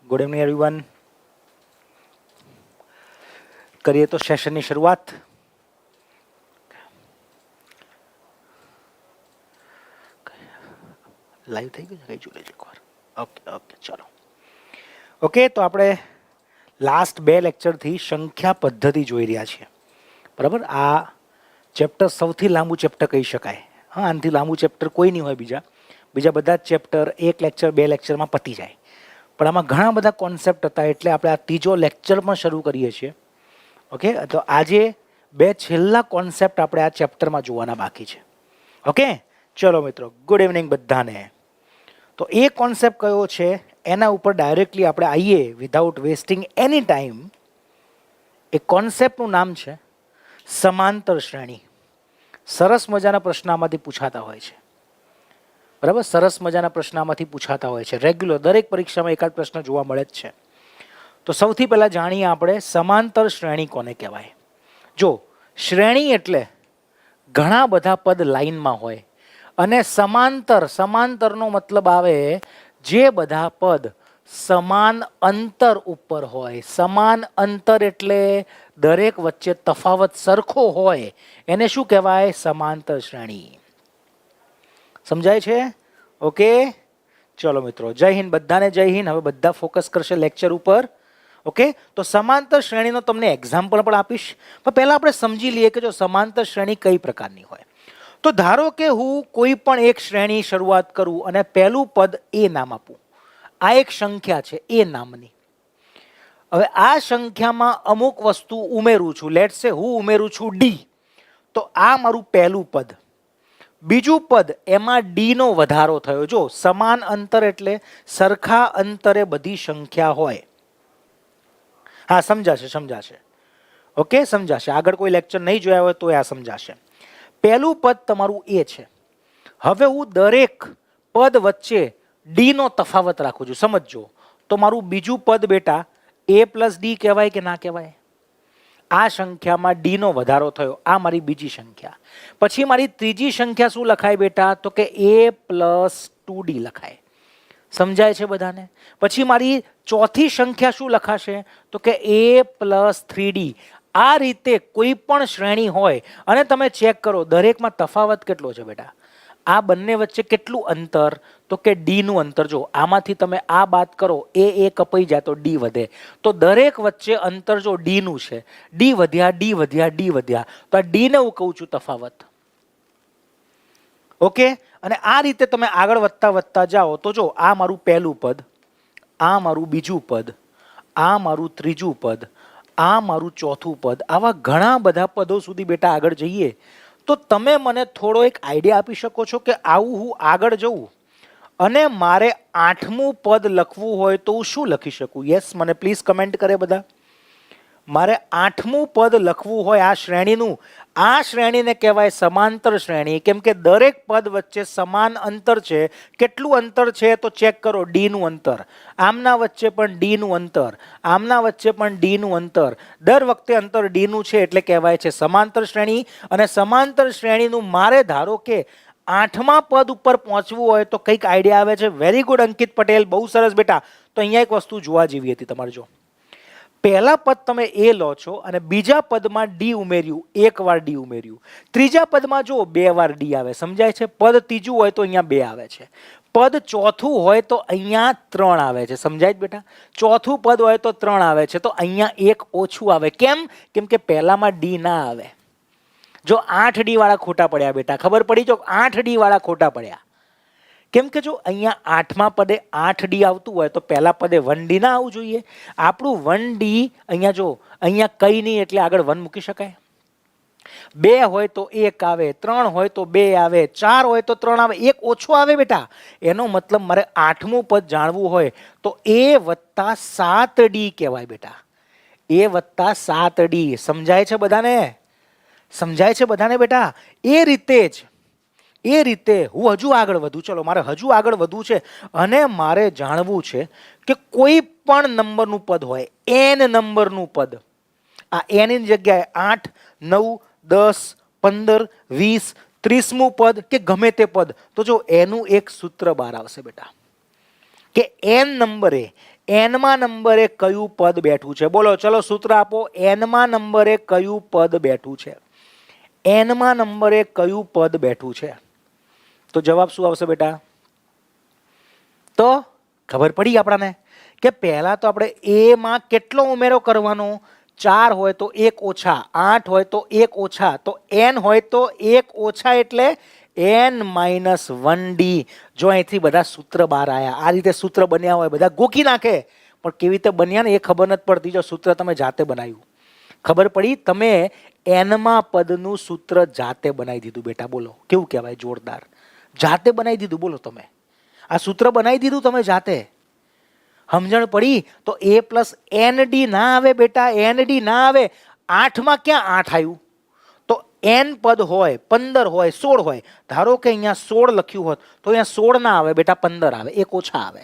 Good evening everyone. કરીએ તો સેશનની શરૂઆત. લાઈવ થઈ ગયું છે કઈ જોડે એકવાર. ઓકે ઓકે ચલો. ઓકે, તો આપણે લાસ્ટ 2 લેક્ચરથી સંખ્યા પદ્ધતિ જોઈ રહ્યા છીએ. બરાબર, આ ચેપ્ટર સૌથી લાંબુ ચેપ્ટર કહી શકાય. હા, આનાથી લાંબુ ચેપ્ટર કોઈ નહીં હોય. બીજા બધા જ ચેપ્ટર 1 લેક્ચર 2 લેક્ચરમાં પતી જાય. પણ આમાં ઘણા બધા કોન્સેપ્ટ હતા, એટલે આપણે આ ત્રીજો લેક્ચર પણ શરૂ કરીએ છીએ. ઓકે, તો આજે 2 છેલ્લા કોન્સેપ્ટ આપણે આ ચેપ્ટરમાં જોવાના બાકી છે. ઓકે, ચલો મિત્રો, ગુડ ઇવનિંગ બધાને. તો એ કોન્સેપ્ટ કયો છે એના ઉપર ડાયરેક્ટલી આપણે આવીએ વિધાઉટ વેસ્ટિંગ એની ટાઈમ. એ કોન્સેપ્ટનું નામ છે સમાંતર શ્રેણી. સરસ મજાના પ્રશ્ન આમાંથી પૂછાતા હોય છે. બરાબર, સરસ મજાના પ્રશ્ન આમાંથી પૂછાતા હોય છે. રેગ્યુલર દરેક પરીક્ષામાં એકાદ પ્રશ્ન જોવા મળે જ છે. તો સૌથી પહેલાં જાણીએ આપણે સમાંતર શ્રેણી કોને કહેવાય. જો શ્રેણી એટલે ઘણા બધા પદ લાઈનમાં હોય, અને સમાંતરનો મતલબ આવે જે બધા પદ સમાન અંતર ઉપર હોય. સમાન અંતર એટલે દરેક વચ્ચે તફાવત સરખો હોય, એને શું કહેવાય? સમાંતર શ્રેણી. સમજાય છે? ઓકે, ચલો મિત્રો, જય હિન્દ બધાને. જય હિન્દ. હવે બધા ફોકસ કરશે લેક્ચર ઉપર. ઓકે, તો સમાંતર શ્રેણીનો તમને એક્ઝામ્પલ પણ આપીશ, પણ પહેલાં આપણે સમજી લઈએ કે જો સમાંતર શ્રેણી કઈ પ્રકારની હોય. તો ધારો કે હું કોઈ પણ એક શ્રેણી શરૂઆત કરું અને પહેલું પદ એ નામ આપું. આ એક સંખ્યા છે એ નામની. હવે આ સંખ્યામાં અમુક વસ્તુ ઉમેરું છું. લેટ્સ સે હું ઉમેરું છું ડી. તો આ મારું પહેલું પદ. બીજું પદ, એમાં ડી નો વધારો થયો. જો સમાન અંતર એટલે સરખા અંતરે બધી સંખ્યા હોય. હા, સમજાશે. ઓકે, સમજાશે. આગળ કોઈ લેક્ચર નહીં જોયા હોય તો આ સમજાશે. પહેલું પદ તમારું એ છે. હવે હું દરેક પદ વચ્ચે ડી નો તફાવત રાખું છું. સમજજો. તો મારું બીજું પદ બેટા એ પ્લસ ડી કહેવાય કે ના કહેવાય? આ સંખ્યામાં ડી નો વધારો થયો. આ મારી બીજી સંખ્યા. પછી મારી ત્રીજી સંખ્યા શું લખાય બેટા? તો કે એ પ્લસ 2d લખાય. સમજાય છે બધાને? પછી મારી ચોથી સંખ્યા શું લખાશે? તો કે એ પ્લસ 3d. આ રીતે કોઈ પણ શ્રેણી હોય અને તમે ચેક કરો દરેકમાં તફાવત કેટલો છે બેટા. આ બંને વચ્ચે કેટલું અંતર? તો કે ડી નું અંતર. જો આમાંથી તમે આ બાદ કરો, એ કપાઈ જાય તો ડી વધે. તો દરેક વચ્ચે અંતર જો ડી નું છે, ડી વધ્યા. તો આ ડી ને હું કહું છું તફાવત. ઓકે, અને આ રીતે તમે આગળ વધતા જાઓ તો જો આ મારું પહેલું પદ, આ મારું બીજું પદ, આ મારું ત્રીજું પદ, આ મારું ચોથું પદ. આવા ઘણા બધા પદો સુધી બેટા આગળ જઈએ તો તમે મને થોડો એક આઈડિયા આપી શકો છો કે આવું હું આગળ જઉં અને મારે 8મું પદ લખવું હોય તો હું શું લખી શકું? યસ, મને પ્લીઝ કમેન્ટ કરે બધા. મારે 8મું પદ લખવું હોય આ શ્રેણીનું, આ શ્રેણીને કહેવાય સમાંતર શ્રેણી. કેમ કે દરેક પદ વચ્ચે સમાન અંતર છે. કેટલું અંતર છે તો ચેક કરો. ડી નું અંતર. આમના વચ્ચે પણ ડી નું અંતર, આમના વચ્ચે પણ ડી નું અંતર. દર વખતે અંતર ડી નું છે એટલે કહેવાય છે સમાંતર શ્રેણી. અને સમાંતર શ્રેણીનું મારે ધારો કે 8મા પદ ઉપર પહોંચવું હોય તો કંઈક આઈડિયા આવે છે. વેરી ગુડ અંકિત પટેલ, બહુ સરસ બેટા. તો અહીંયા એક વસ્તુ જોવા જેવી હતી તમારે. જો પહેલા પદ તમે એ લો છો અને બીજા પદમાં ડી ઉમેર્યું, એક વાર ડી ઉમેર્યું. ત્રીજા પદમાં જો 2 વાર ડી આવે. સમજાય છે? પદ ત્રીજું હોય તો અહીંયા 2 આવે છે. પદ ચોથું હોય તો અહીંયા 3 આવે છે. સમજાય જ બેટા? ચોથું પદ હોય તો 3 આવે છે. તો અહીંયા 1 ઓછું આવે. કેમ? કેમ કે પહેલામાં ડી ના આવે. જો 8d વાળા ખોટા પડ્યા બેટા. ખબર પડી? જો 8d વાળા ખોટા પડ્યા. કેમ કે જો અહીંયા 8મા પદે 8d આવતું હોય તો પહેલા પદે 1d ના આવવું જોઈએ. આપણું 1d અહીંયા જો, અહીંયા કઈ નહીં એટલે આગળ 1 મૂકી શકાય. 2 હોય તો 1 આવે, 3 હોય તો 2 આવે, 4 હોય તો 3 આવે. 1 ઓછો આવે બેટા. એનો મતલબ મારે 8મું પદ જાણવું હોય તો a વત્તા 7d કહેવાય બેટા. a વત્તા 7d. સમજાય છે બધાને? સમજાય છે બધાને બેટા? એ રીતે હું હજુ આગળ વધું. ચલો, મારે હજુ આગળ વધવું છે અને મારે જાણવું છે કે કોઈ પણ નંબરનું પદ હોય, n નંબરનું પદ. આ n ની જગ્યાએ 8, 9, 10, 15, 20, 30મું પદ કે ગમે તે પદ. તો જો એનું એક સૂત્ર બહાર આવશે બેટા કે n નંબરે એનમાં નંબરે કયું પદ બેઠું છે? બોલો, ચલો સૂત્ર આપો. એનમાં નંબરે કયું પદ બેઠું છે? એનમાં નંબરે કયું પદ બેઠું છે? તો જવાબ શું આવશે બેટા? તો ખબર પડી આપણાને કે પહેલા તો આપણે એ માં કેટલો ઉમેરો કરવાનો? 4 હોય તો 1 ઓછા, 8 હોય તો 1 ઓછા, તો n હોય તો 1 ઓછા એટલે n-1d. જો અહીંથી બધા સૂત્ર બહાર આવ્યા, આ રીતે સૂત્ર બન્યા હોય બધા ગોખી નાખે, પણ કેવી રીતે બન્યા ને એ ખબર નથી પડતી. જો સૂત્ર તમે જાતે બનાવ્યું, ખબર પડી, તમે એનમાં પદનું સૂત્ર જાતે બનાવી દીધું બેટા. બોલો કેવું કહેવાય? જોરદાર. જાતે બનાવી દીધું. બોલો તમે આ સૂત્ર બનાવી દીધું તમે જાતે. સમજણ પડી? તો a પ્લસ nd ના આવે બેટા, nd ના આવે. 8 માં ક્યાં 8 આવ્યું? તો n પદ હોય, 15 હોય, 16 હોય. ધારો કે અહીંયા 16 લખ્યું હોત તો અહીંયા 16 ના આવે બેટા, 15 આવે, 1 ઓછા આવે.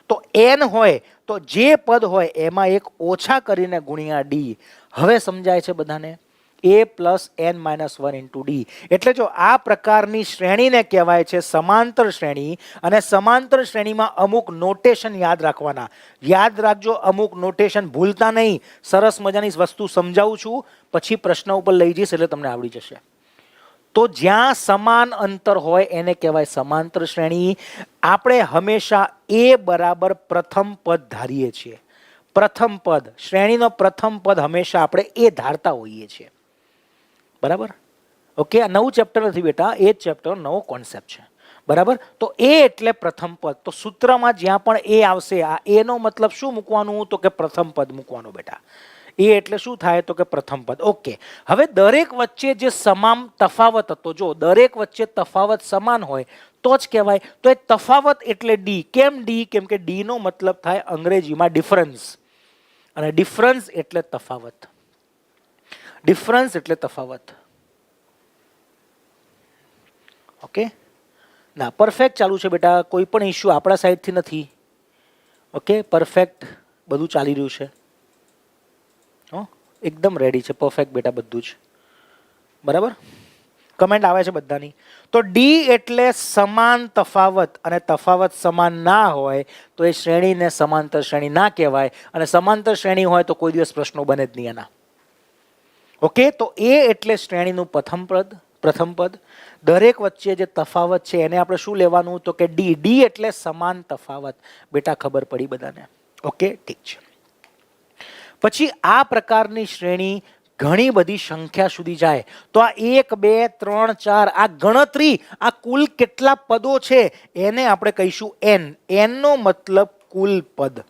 તો n હોય તો જે પદ હોય એમાં 1 ઓછા કરીને ગુણ્યા d. હવે સમજાય છે બધાને? a plus n-1 into d. એટલે જો આ પ્રકારની શ્રેણીને કહેવાય છે સમાંતર શ્રેણી. અને સમાંતર શ્રેણીમાં અમુક નોટેશન યાદ રાખવાના. યાદ રાખજો, અમુક નોટેશન ભૂલતા નહીં. સરસ મજાની વસ્તુ સમજાવું છું, પછી પ્રશ્ન ઉપર લઈ જઈશ એટલે તમને આવડી જશે. તો જ્યાં સમાન અંતર હોય એને કહેવાય સમાંતર શ્રેણી. આપણે હંમેશા a બરાબર પ્રથમ પદ ધારીએ છીએ. પ્રથમ પદ, શ્રેણીનો પ્રથમ પદ હંમેશા આપણે એ ધારતા હોઈએ છીએ. બરાબર? ઓકે, આ નવું ચેપ્ટર નથી બેટા, એ જ ચેપ્ટર, નવો કોન્સેપ્ટ છે. બરાબર? તો એ એટલે પ્રથમ પદ. તો સૂત્રમાં જ્યાં પણ એ આવશે, આ એ નો મતલબ શું મૂકવાનું? તો કે પ્રથમ પદ મૂકવાનું બેટા. એ એટલે શું થાય? તો કે પ્રથમ પદ. ઓકે, હવે દરેક વચ્ચે જે સમાન તફાવત હતો, જો દરેક વચ્ચે તફાવત સમાન હોય તો જ કહેવાય. તો એ તફાવત એટલે ડી. કેમ ડી? કેમ કે ડી નો મતલબ થાય અંગ્રેજીમાં ડિફરન્સ, અને ડિફરન્સ એટલે તફાવત. ડિફરન્સ એટલે તફાવત. ઓકે, ના પરફેક્ટ ચાલુ છે બેટા, કોઈ પણ ઇશ્યુ આપણા સાઈડથી નથી. ઓકે, પરફેક્ટ બધું ચાલી રહ્યું છે. એકદમ રેડી છે, પરફેક્ટ બેટા બધું જ. બરાબર? કમેન્ટ આવે છે બધાની. તો ડી એટલે સમાન તફાવત, અને તફાવત સમાન ના હોય તો એ શ્રેણીને સમાંતર શ્રેણી ના કહેવાય. અને સમાંતર શ્રેણી હોય તો કોઈ દિવસ પ્રશ્નો બને જ નહીં એના. ઓકે, તો એ એટલે શ્રેણીનું પ્રથમ પદ. દરેક વચ્ચે જે તફાવત છે એને આપણે શું લેવાનું? તો કે ડી. ડી એટલે સમાન તફાવત. બેટા ખબર પડી બધાને? ઓકે, ઠીક છે. પછી આ પ્રકારની શ્રેણી ઘણી બધી સંખ્યા સુધી જાય. તો આ 1 2 3 4 આ ગણતરી, આ કુલ કેટલા પદો છે એને આપણે કહીશું n. n નો મતલબ કુલ પદ.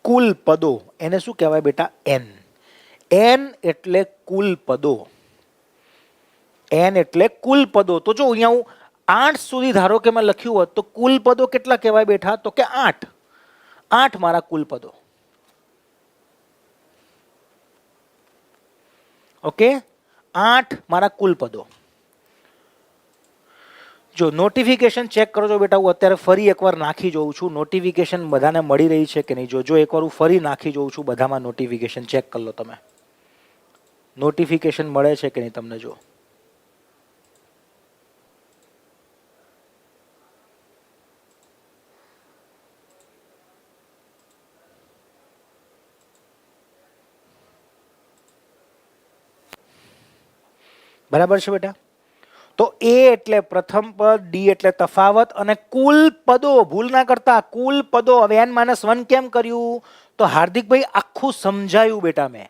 કુલ પદો એને શું કહેવાય બેટા? n. n એટલે કુલ પદો. n એટલે કુલ પદો. તો જો અહીંયા હું 8 સુધી ધારો કે મેં લખ્યું હોત તો કુલ પદો કેટલા કહેવાય બેઠા? તો કે 8. 8 મારા કુલ પદો. ઓકે, 8 મારા કુલ પદો. જો નોટિફિકેશન ચેક કરજો બેટા, હું અત્યારે ફરી એકવાર નાખી જોઉં છું નોટિફિકેશન બધાને મળી રહી છે કે નહીં. જો એકવાર હું ફરી નાખી જોઉં છું બધામાં નોટિફિકેશન ચેક કરી લો તમે. નોટિફિકેશન મળે છે કે નહીં તમને? જો બરાબર છે બેટા? તો એ એટલે પ્રથમ પદ, ડી એટલે તફાવત, અને કુલ પદો ભૂલ ના કરતા. કુલ પદો. હવે n-1 કેમ કર્યું? તો હાર્દિકભાઈ આખું સમજાયું બેટા મેં.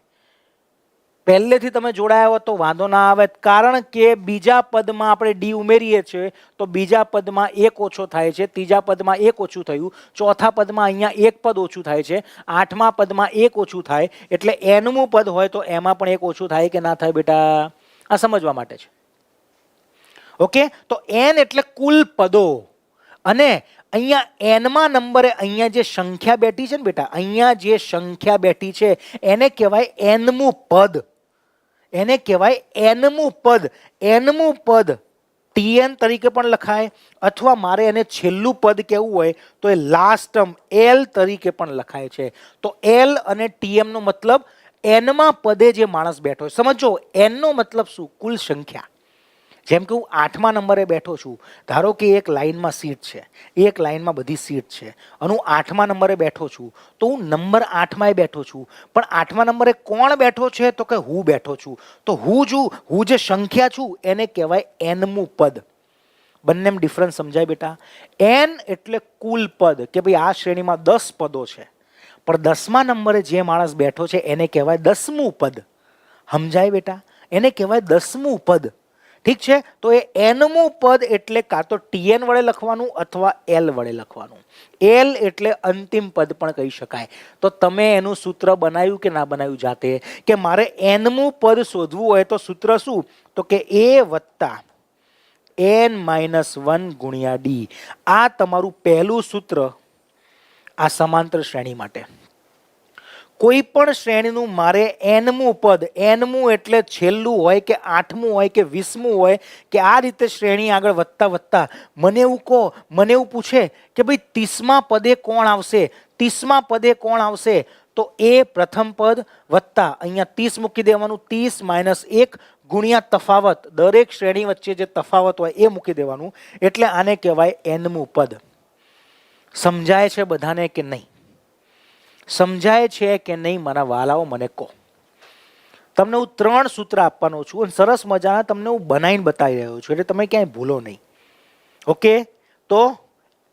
પહેલેથી તમે જોડાયા હો તો વાંધો ના આવે, કારણ કે બીજા પદમાં આપણે ડી ઉમેરીએ છીએ તો બીજા પદમાં 1 ઓછો થાય છે, ત્રીજા પદમાં 1 ઓછું થયું, ચોથા પદમાં અહીંયા 1 પદ ઓછું થાય છે, 8મા પદમાં 1 ઓછું થાય, એટલે nમું પદ હોય તો એમાં પણ 1 ઓછું થાય કે ના થાય બેટા? આ સમજવા માટે છે. ઓકે, તો n એટલે કુલ પદો. અને અહીંયા n માં નંબરે અહીંયા જે સંખ્યા બેઠી છે ને બેટા, અહીંયા જે સંખ્યા બેઠી છે એને કહેવાય nમું પદ. એને કહેવાય nમું પદ. nમું પદ tn તરીકે પણ લખાય, અથવા મારે એને છેલ્લું પદ કહેવું હોય તો એ લાસ્ટ ટર્મ l તરીકે પણ લખાય છે. તો l અને tm નો મતલબ n માં પદે જે માણસ બેઠો હોય. સમજો n નો મતલબ શું? કુલ સંખ્યા. જેમ કે હું 8મા નંબરે બેઠો છું, ધારો કે એક લાઇનમાં સીટ છે, એક લાઇનમાં બધી સીટ છે, અને હું 8મા નંબરે બેઠો છું, તો હું નંબર 8માં બેઠો છું, પણ 8મા નંબરે કોણ બેઠો છે? તો કે હું બેઠો છું. તો હું જે સંખ્યા છું એને કહેવાય એનમું પદ. બંનેમાં ડિફરન્સ સમજાય બેટા? એન એટલે કુલ પદ, કે ભાઈ આ શ્રેણીમાં 10 પદો છે, પણ 10મા નંબરે જે માણસ બેઠો છે એને કહેવાય 10મું પદ. સમજાય બેટા? એને કહેવાય 10મું પદ. ઠીક છે? તો એ એનમું પદ એટલે કાં તો ટીએન વડે લખવાનું અથવા એલ વડે લખવાનું. એલ એટલે અંતિમ પદ પણ કહી શકાય. તો તમે એનું સૂત્ર બનાવ્યું કે ના બનાવ્યું જાતે? કે મારે એનમું પદ શોધવું હોય તો સૂત્ર શું? તો કે એ વત્તા n-1 ગુણ્યા ડી. આ તમારું પહેલું સૂત્ર આ સમાંતર શ્રેણી માટે. કોઈ પણ શ્રેણીનું મારે એનમું પદ, એનમું એટલે છેલ્લું હોય કે 8મું હોય કે 20મું હોય, કે આ રીતે શ્રેણી આગળ વધતા વધતા મને એવું પૂછે કે ભાઈ 30મા પદે કોણ આવશે? 30મા પદે કોણ આવશે? તો એ પ્રથમ પદ વત્તા અહીંયા 30 મૂકી દેવાનું, 30 - 1 ગુણ્યા તફાવત, દરેક શ્રેણી વચ્ચે જે તફાવત હોય એ મૂકી દેવાનું. એટલે આને કહેવાય એનમું પદ. સમજાય છે બધાને કે નહીં? સમજાય છે કે નહીં મારા વાલાઓ? મને કહો. તમને હું 3 સૂત્ર આપવાનો છું અને સરસ મજાના તમને હું બનાવીને બતાવી રહ્યો છું, એટલે તમે ક્યાંય ભૂલો નહીં. ઓકે? તો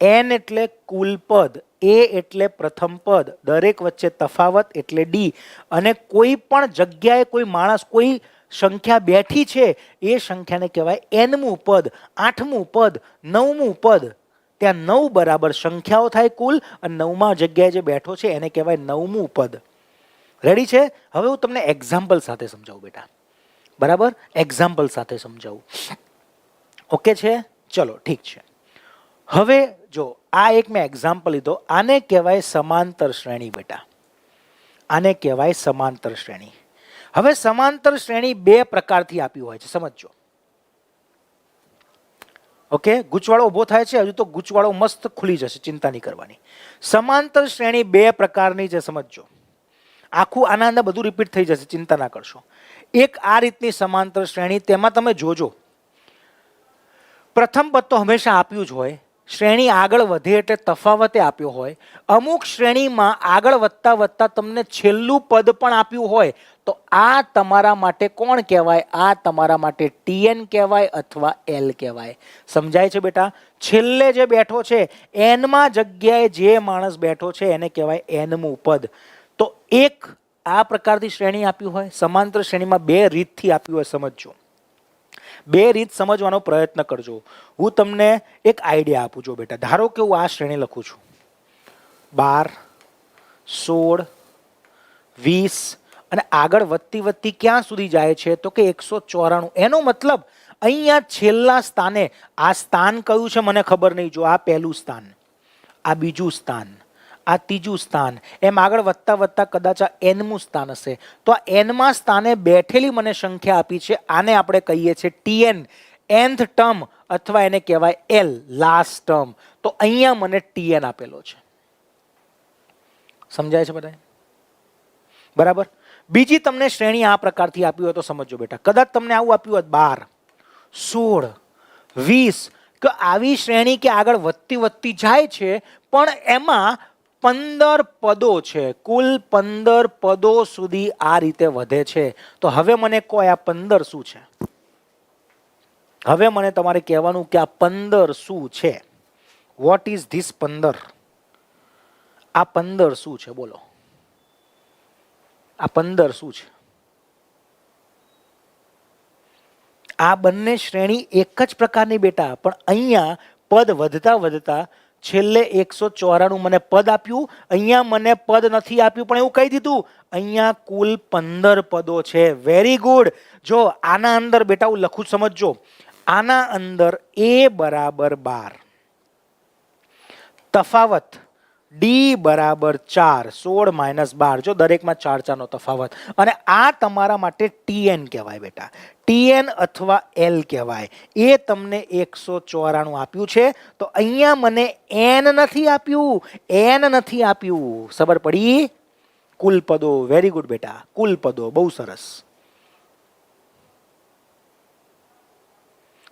એન એટલે કુલ પદ, એ એટલે પ્રથમ પદ, દરેક વચ્ચે તફાવત એટલે ડી, અને કોઈ પણ જગ્યાએ કોઈ માણસ કોઈ સંખ્યા બેઠી છે એ સંખ્યાને કહેવાય એનમું પદ, 8મું પદ, 9મું પદ. ત્યાં 9 બરાબર સંખ્યાઓ થાય કુલ, અને 9મા જગ્યાએ જે બેઠો છે એને કહેવાય 9મું પદ. રેડી છે? હવે હું તમને એક્ઝામ્પલ સાથે સમજાવું બેટા. બરાબર? એક્ઝામ્પલ સાથે સમજાવું. ઓકે છે? ચલો ઠીક છે. હવે જો આ એક મેં એક્ઝામ્પલ લીધો, આને કહેવાય સમાંતર શ્રેણી બેટા. આને કહેવાય સમાંતર શ્રેણી. હવે સમાંતર શ્રેણી 2 પ્રકારથી આપી હોય છે, સમજજો. ઓકે? ગૂંચવાળો ઊભો થાય છે, હજુ તો ગૂંચવાળો મસ્ત ખુલી જશે, ચિંતા નહીં કરવાની. સમાંતર શ્રેણી 2 પ્રકારની છે, સમજજો. આખું આના અંદર બધું રિપીટ થઈ જશે, ચિંતા ના કરશો. એક આ રીતની સમાંતર શ્રેણી, તેમાં તમે જોજો પ્રથમ પદ તો હંમેશા આપ્યું જ હોય, શ્રેણી આગળ વધે એટલે તફાવતે આપ્યો હોય. અમુક શ્રેણીમાં આગળ વધતા વધતા તમને છેલ્લું પદ પણ આપ્યું હોય, તો આ તમારા માટે કોણ કહેવાય? આ તમારા માટે ટીએન કહેવાય અથવા એલ કહેવાય. સમજાય છે બેટા? છેલ્લે જે બેઠો છે એનમાં જગ્યાએ જે માણસ બેઠો છે એને કહેવાય એનમું પદ. તો એક આ પ્રકારની શ્રેણી આપ્યું હોય, સમાંતર શ્રેણીમાં 2 રીતથી આપ્યું હોય, સમજજો. 2 રીત સમજવાનો પ્રયત્ન કરજો. હું તમને એક આઈડિયા આપું છું બેટા. ધારો કે હું આ શ્રેણી લખું છું 12, 16, 20, અને આગળ વધતી ક્યાં સુધી જાય છે? તો કે 194. એનો મતલબ અહીંયા છેલ્લા સ્થાને, આ સ્થાન કયું છે મને ખબર નહીં, જો આ પહેલું સ્થાન, આ બીજું સ્થાન, આ ત્રીજું સ્થાન, એમ આગળ વધતા કદાચ આ એનમું સ્થાન હશે. તો આ એનમા સ્થાને બેઠેલી મને સંખ્યા આપી છે, આને આપણે કહીએ છીએ ટીએન, nth ટર્મ, અથવા એને કહેવાય એલ, લાસ્ટ ટર્મ. તો અહીંયા મને ટીએન આપેલો છે. સમજાય છે બધાને? બરાબર? બીજી તમને શ્રેણી આ પ્રકારથી આપી હોય તો સમજો બેટા. કદાચ તમને આવું આપ્યું હોત 12, 16, 20, કે આવી શ્રેણી કે આગળ વધતી જાય છે, પણ એમાં 15 પદો છે, કુલ 15 પદો સુધી આ રીતે વધે છે. તો હવે મને કહો આ 15 શું છે? હવે મને તમારે કહેવાનું કે આ 15 શું છે? What is this 15? આ 15 શું છે? બોલો. આ 15 શું છે? આ બંને શ્રેણી એક જ પ્રકારની બેટા, પણ અહીંયા પદ વધતા છેલ્લે 194 મને પદ આપ્યું, અહીંયા મને પદ નથી આપ્યું, પણ એવું કહી દીધું અહીંયા કુલ 15 પદો છે. Very good. જો આના અંદર બેટા હું લખું, સમજજો. આના અંદર a બરાબર 12, તફાવત ડી બરાબર 4, 16 - 12, જો દરેકમાં 4 નો તફાવત. અને આ તમારા માટે ટીએન કહેવાય બેટા, ટીએન અથવા એલ કહેવાય. એ તમને 194 આપ્યું છે. તો અહીંયા મને એન નથી આપ્યું, એન નથી આપ્યું. ખબર પડી? કુલ પદો. વેરી ગુડ બેટા, કુલ પદો. બહુ સરસ.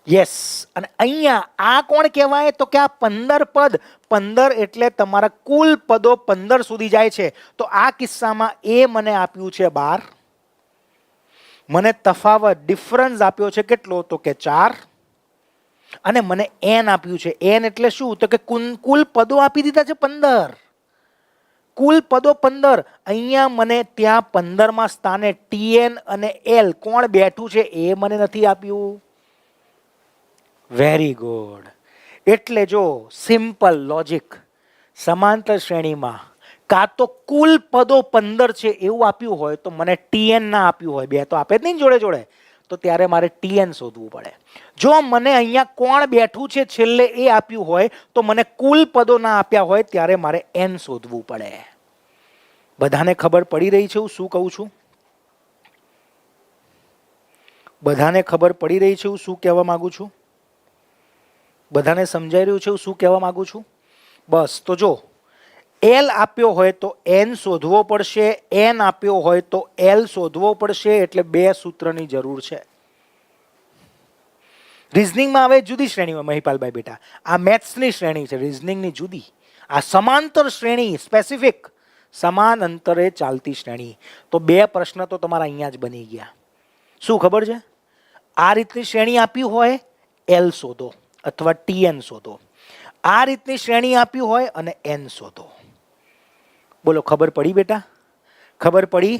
યસ. અને અહીંયા આ કોણ કહેવાય તો કે આ 15 પદ, 15 એટલે તમારા કુલ પદો 15 સુધી જાય છે. તો આ કિસ્સામાં એ મને આપ્યું છે 12, મને તફાવત ડિફરન્સ આપ્યો છે કેટલો તો કે 4, અને મને એન આપ્યું છે. એન એટલે શું તો કે કુલ પદો આપી દીધા છે 15, કુલ પદો 15. અહીંયા મને ત્યાં 15માં સ્થાને ટીએન અને એલ કોણ બેઠું છે એ મને નથી આપ્યું. Very good. એટલે જો સિમ્પલ લોજિક, સમાંતર શ્રેણીમાં કાં તો કુલ પદો 15 છે એવું આપ્યું હોય તો મને ટીએન ના આપ્યું હોય, બે તો આપે જ નહીં જોડે જોડે, તો ત્યારે મારે ટીએન શોધવું પડે. જો મને અહીંયા કોણ બેઠું છે છેલ્લે એ આપ્યું હોય તો મને કુલ પદો ના આપ્યા હોય ત્યારે મારે એન શોધવું પડે. બધાને ખબર પડી રહી છે હું શું કહું છું? બધાને ખબર પડી રહી છે હું શું કહેવા માંગુ છું? બધાને સમજાઈ રહ્યું છે હું શું કહેવા માંગુ છું? બસ. તો જો એલ આપ્યો હોય તો એન શોધવો પડશે, એન આપ્યો હોય તો એલ શોધવો પડશે. એટલે બે સૂત્રની જરૂર છે. રિઝનિંગમાં હવે જુદી શ્રેણીમાં મહિપાલભાઈ બેટા, આ મેથ્સની શ્રેણી છે, રિઝનિંગની જુદી. આ સમાંતર શ્રેણી, સ્પેસિફિક સમાન અંતરે ચાલતી શ્રેણી. તો બે પ્રશ્ન તો તમારા અહીંયા જ બની ગયા. શું ખબર છે? આ રીતની શ્રેણી આપી હોય એલ શોધો અથવા ટીએન શોધો, આ રીતની શ્રેણી આપી હોય અને એન શોધો. બોલો ખબર પડી બેટા? ખબર પડી?